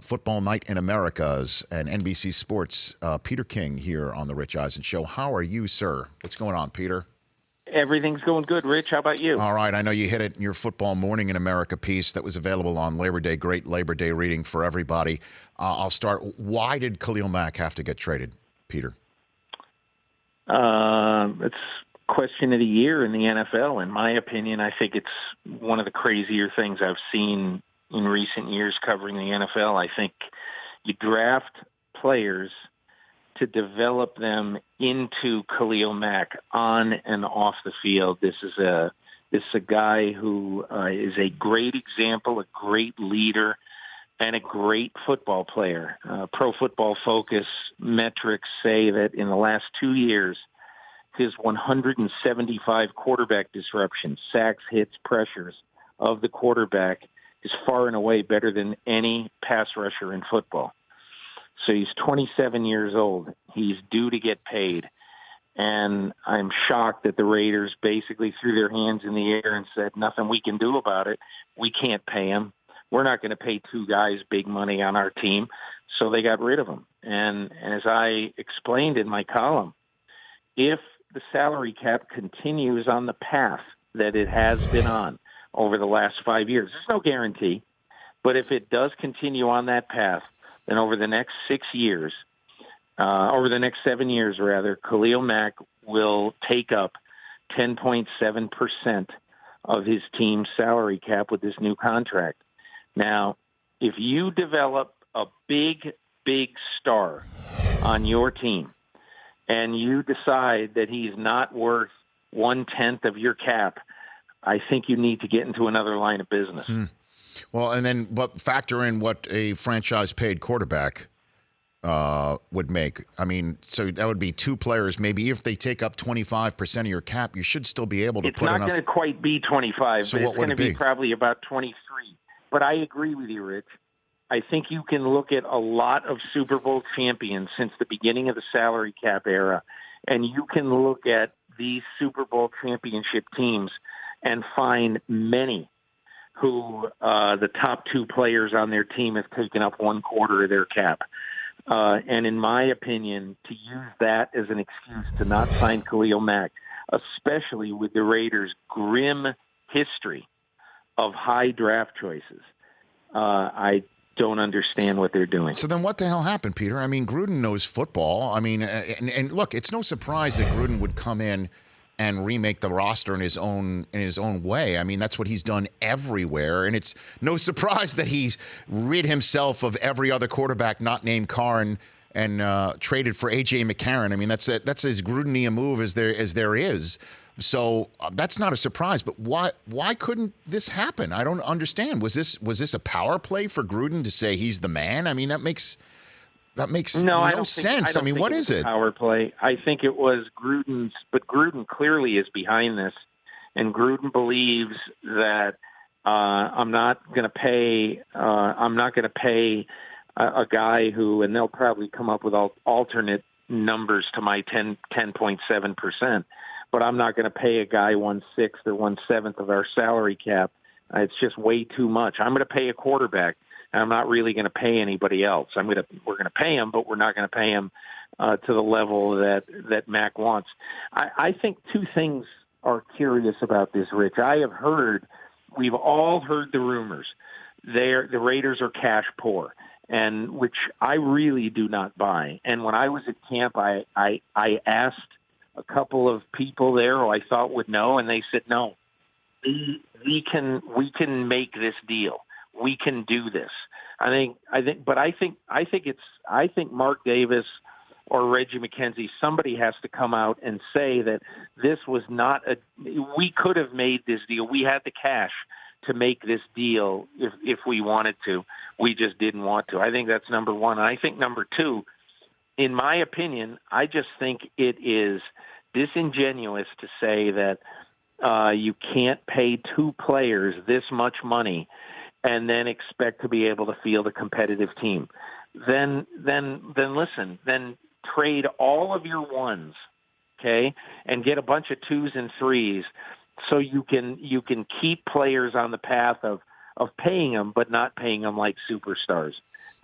Football Night in Americas and NBC Sports. Peter King here on the Rich Eisen Show. How are you, sir? What's going on, Peter? Everything's going good, Rich. How about you? All right. I know you hit it in your Football Morning in America piece that was available on Labor Day. Great Labor Day reading for everybody. I'll start. Why did Khalil Mack have to get traded, Peter? It's question of the year in the NFL. In my opinion, I think it's one of the crazier things I've seen in recent years covering the NFL. I think you draft players to develop them into Khalil Mack on and off the field. This is a guy who is a great example, a great leader, and a great football player. Pro Football Focus metrics say that in the last 2 years, his 175 quarterback disruptions, sacks, hits, pressures of the quarterback is far and away better than any pass rusher in football. So he's 27 years old. He's due to get paid. And I'm shocked that the Raiders basically threw their hands in the air and said, nothing we can do about it. We can't pay him. We're not going to pay two guys big money on our team. So they got rid of him. And as I explained in my column, if the salary cap continues on the path that it has been on over the last 5 years, there's no guarantee. But if it does continue on that path, then over the next 6 years, over the next 7 years, rather, Khalil Mack will take up 10.7% of his team's salary cap with this new contract. Now, if you develop a big, big star on your team and you decide that he's not worth 1/10 of your cap, I think you need to get into another line of business. Well, and then but factor in what a franchise-paid quarterback would make. I mean, so that would be two players. Maybe if they take up 25% of your cap, you should still be able to put enough. It's not going to quite be 25, So but what it's would going to it be be? probably about 23. But I agree with you, Rich. I think you can look at a lot of Super Bowl champions since the beginning of the salary cap era, and you can look at these Super Bowl championship teams and find many who the top two players on their team have taken up 1/4 of their cap. And in my opinion, to use that as an excuse to not sign Khalil Mack, especially with the Raiders' grim history of high draft choices, I don't understand what they're doing. So then what the hell happened, Peter? I mean, Gruden knows football. I mean, and look, it's no surprise that Gruden would come in and remake the roster in his own way. I mean, that's what he's done everywhere, and it's no surprise that he's rid himself of every other quarterback not named Carr and traded for A.J. McCarron. I mean, that's as Gruden-y move as there is. So that's not a surprise. But why couldn't this happen? I don't understand. Was this a power play for Gruden to say he's the man? I mean, that makes no sense. I mean, what is it? Power play. I think it was Gruden's, but Gruden clearly is behind this, and Gruden believes that I'm not going to pay a guy who, and they'll probably come up with alternate numbers to my 10.7%, but I'm not going to pay a guy 1/6 or 1/7 of our salary cap. It's just way too much. I'm going to pay a quarterback. And I'm not really going to pay anybody else. We're going to pay him, but we're not going to pay him to the level that Mac wants. I think two things are curious about this, Rich. We've all heard the rumors. The Raiders are cash poor, and which I really do not buy. And when I was at camp, I asked a couple of people there who I thought would know, and they said, no, we can make this deal. We can do this. I think Mark Davis or Reggie McKenzie, somebody has to come out and say that this was not we could have made this deal. We had the cash to make this deal if we wanted to. We just didn't want to. I think that's number one. And I think number two, in my opinion, I just think it is disingenuous to say that you can't pay two players this much money and then expect to be able to field a competitive team. Then listen, then trade all of your ones, okay, and get a bunch of 2s and 3s so you can keep players on the path of of paying them, but not paying them like superstars.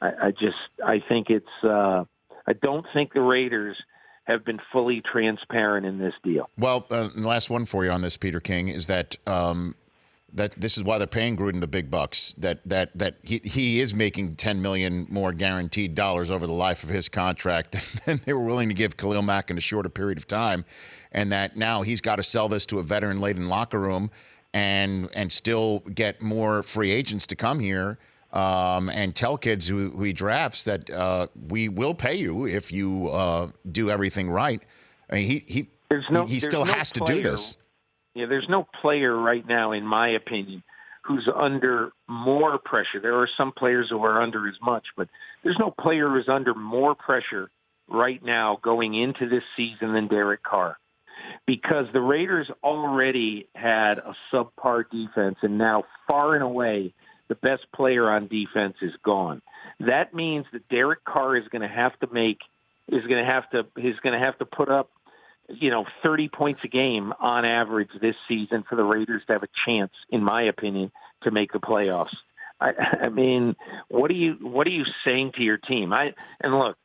I think it's. I don't think the Raiders have been fully transparent in this deal. Well, the last one for you on this, Peter King, is that that this is why they're paying Gruden the big bucks. That he is making $10 million more guaranteed dollars over the life of his contract than they were willing to give Khalil Mack in a shorter period of time, and that now he's got to sell this to a veteran-laden locker room and still get more free agents to come here. And tell kids who he drafts that we will pay you if you do everything right. I mean, he still has to do this. Yeah, there's no player right now, in my opinion, who's under more pressure. There are some players who are under as much, but there's no player who's under more pressure right now going into this season than Derek Carr. Because the Raiders already had a subpar defense, and now far and away the best player on defense is gone. That means that Derek Carr is going to have to put up 30 points a game on average this season for the Raiders to have a chance, in my opinion, to make the playoffs. I mean, what are you saying to your team? And look,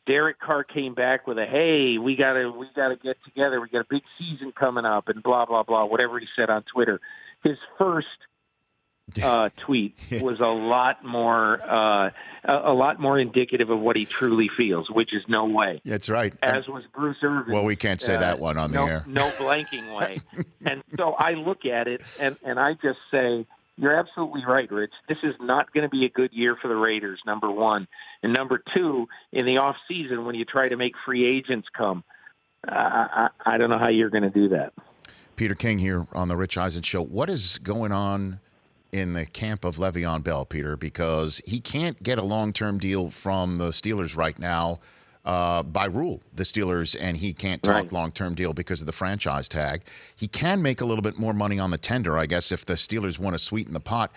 Derek Carr came back with hey, we gotta get together. We got a big season coming up, and blah blah blah. Whatever he said on Twitter. His first tweet was a lot more indicative of what he truly feels, which is no way. That's right. As was Bruce Irvin. Well, we can't say that one on the air. No blanking way. And so I look at it and I just say, you're absolutely right, Rich. This is not going to be a good year for the Raiders, number one. And number two, in the off season, when you try to make free agents come, I don't know how you're going to do that. Peter King here on the Rich Eisen Show. What is going on in the camp of Le'Veon Bell, Peter? Because he can't get a long-term deal from the Steelers right now by rule, the Steelers, and he can't talk long-term deal because of the franchise tag. He can make a little bit more money on the tender, I guess, if the Steelers want to sweeten the pot.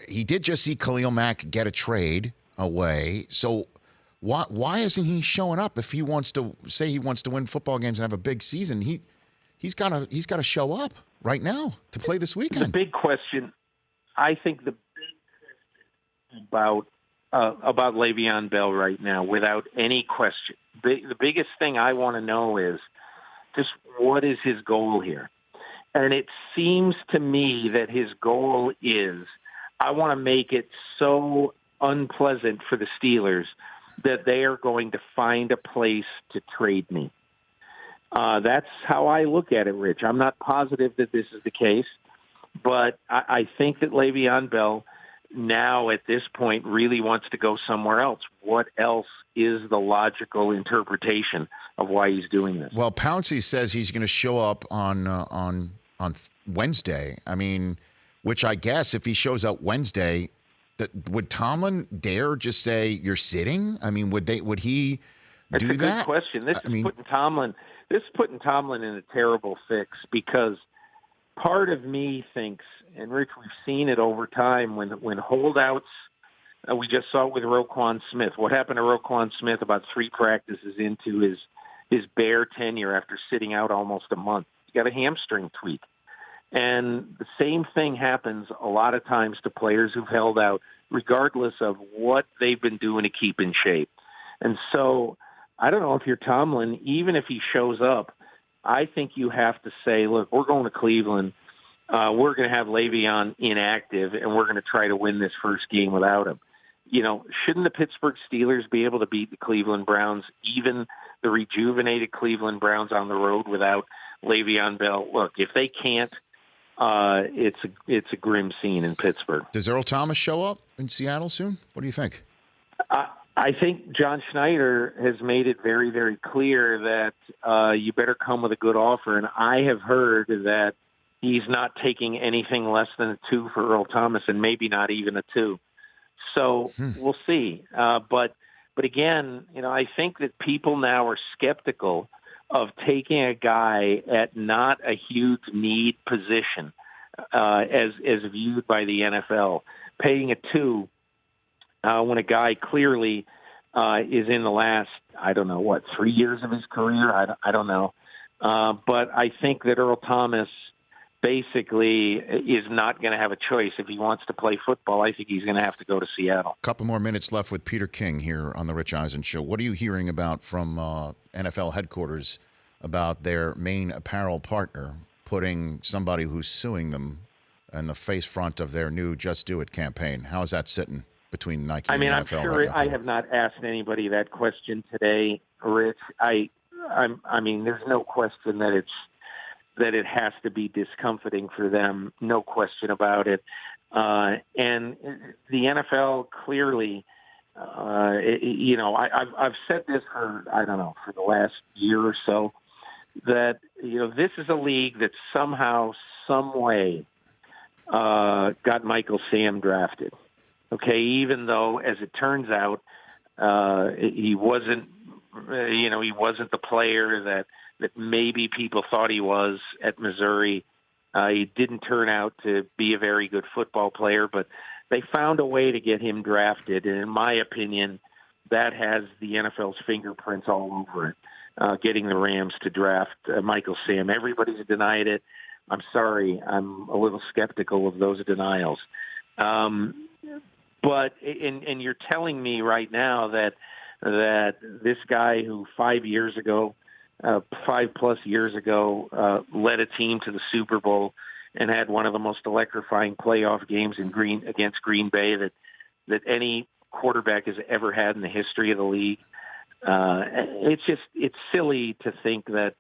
He did just see Khalil Mack get a trade away. So why isn't he showing up if he wants to say he wants to win football games and have a big season? He's got to show up right now to play this weekend. The big question, I think, the big question about Le'Veon Bell right now, without any question, the biggest thing I want to know is just what is his goal here? And it seems to me that his goal is, I want to make it so unpleasant for the Steelers that they are going to find a place to trade me. That's how I look at it, Rich. I'm not positive that this is the case, but I think that Le'Veon Bell now at this point really wants to go somewhere else. What else is the logical interpretation of why he's doing this? Well, Pouncey says he's going to show up on Wednesday. I mean, which I guess if he shows up Wednesday, would Tomlin dare just say you're sitting? I mean, would he That's do a that? Good question. This is putting Tomlin in a terrible fix, because part of me thinks, and Rich, we've seen it over time when holdouts. We just saw it with Roquan Smith. What happened to Roquan Smith about 3 practices into his Bear tenure after sitting out almost a month? He got a hamstring tweak. And the same thing happens a lot of times to players who've held out, regardless of what they've been doing to keep in shape. And so I don't know if you're Tomlin, even if he shows up, I think you have to say, look, we're going to Cleveland. We're going to have Le'Veon inactive, and we're going to try to win this first game without him. Shouldn't the Pittsburgh Steelers be able to beat the Cleveland Browns, even the rejuvenated Cleveland Browns on the road without Le'Veon Bell? Look, if they can't, it's a grim scene in Pittsburgh. Does Earl Thomas show up in Seattle soon? What do you think? I think John Schneider has made it very, very clear that you better come with a good offer. And I have heard that he's not taking anything less than a 2 for Earl Thomas, and maybe not even a 2. So we'll see. But again, I think that people now are skeptical of taking a guy at not a huge need position as viewed by the NFL, paying a 2 when a guy clearly is in the last, 3 years of his career. I don't know. But I think that Earl Thomas basically is not going to have a choice. If he wants to play football, I think he's going to have to go to Seattle. Couple more minutes left with Peter King here on the Rich Eisen Show. What are you hearing about from NFL headquarters about their main apparel partner putting somebody who's suing them in the face front of their new Just Do It campaign? How's that sitting between Nike and the I'm NFL? sure I have not asked anybody that question today, Rich. I mean, there's no question that it has to be discomforting for them. No question about it. And the NFL clearly, I've said this for the last year or so, that this is a league that somehow, some way, got Michael Sam drafted. Okay, even though, as it turns out, he wasn't the player that maybe people thought he was at Missouri. He didn't turn out to be a very good football player, but they found a way to get him drafted. And in my opinion, that has the NFL's fingerprints all over it, getting the Rams to draft Michael Sam. Everybody's denied it. I'm sorry. I'm a little skeptical of those denials. But you're telling me right now that this guy who 5 years ago, 5+ years ago, led a team to the Super Bowl and had one of the most electrifying playoff games against Green Bay that any quarterback has ever had in the history of the league. It's silly to think that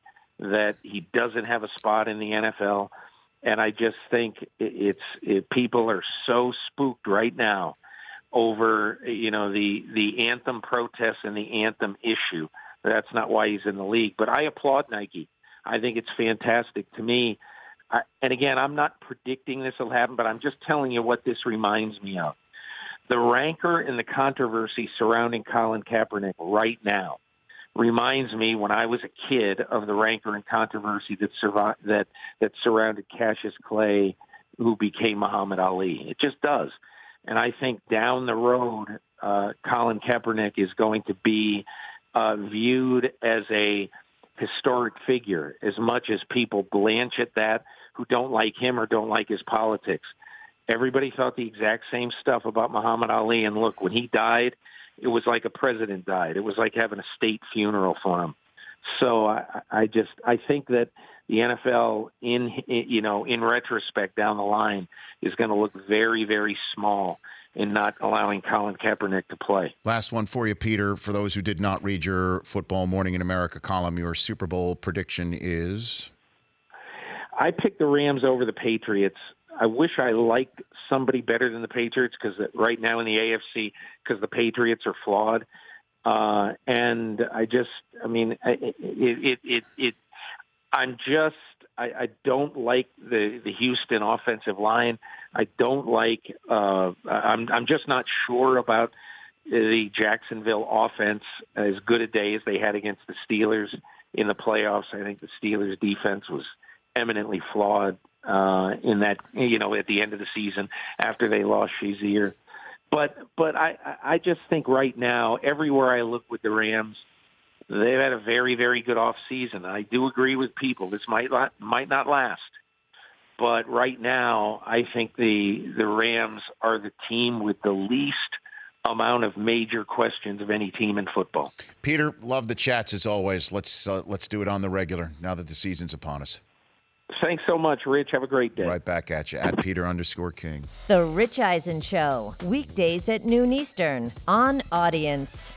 he doesn't have a spot in the NFL, and I just think people are so spooked right now over the anthem protests and the anthem issue. That's not why he's in the league. But I applaud Nike. I think it's fantastic. To me, and again, I'm not predicting this will happen, but I'm just telling you what this reminds me of. The rancor and the controversy surrounding Colin Kaepernick right now reminds me when I was a kid of the rancor and controversy that surrounded Cassius Clay, who became Muhammad Ali. It just does. And I think down the road, Colin Kaepernick is going to be viewed as a historic figure as much as people blanch at that who don't like him or don't like his politics. Everybody thought the exact same stuff about Muhammad Ali. And look, when he died, it was like a president died. It was like having a state funeral for him. So I think that the NFL in retrospect down the line is going to look very, very small in not allowing Colin Kaepernick to play. Last one for you, Peter. For those who did not read your Football Morning in America column, your Super Bowl prediction is? I picked the Rams over the Patriots. I wish I liked somebody better than the Patriots because right now in the AFC, because the Patriots are flawed. And I don't like the Houston offensive line. I don't like. I'm just not sure about the Jacksonville offense as good a day as they had against the Steelers in the playoffs. I think the Steelers defense was eminently flawed in that, at the end of the season after they lost Shazier. But I just think right now, everywhere I look with the Rams, they've had a very, very good offseason. I do agree with people. This might not last. But right now, I think the Rams are the team with the least amount of major questions of any team in football. Peter, love the chats as always. Let's do it on the regular now that the season's upon us. Thanks so much, Rich. Have a great day. Right back at you, at Peter_King. The Rich Eisen Show, weekdays at noon Eastern on Audience.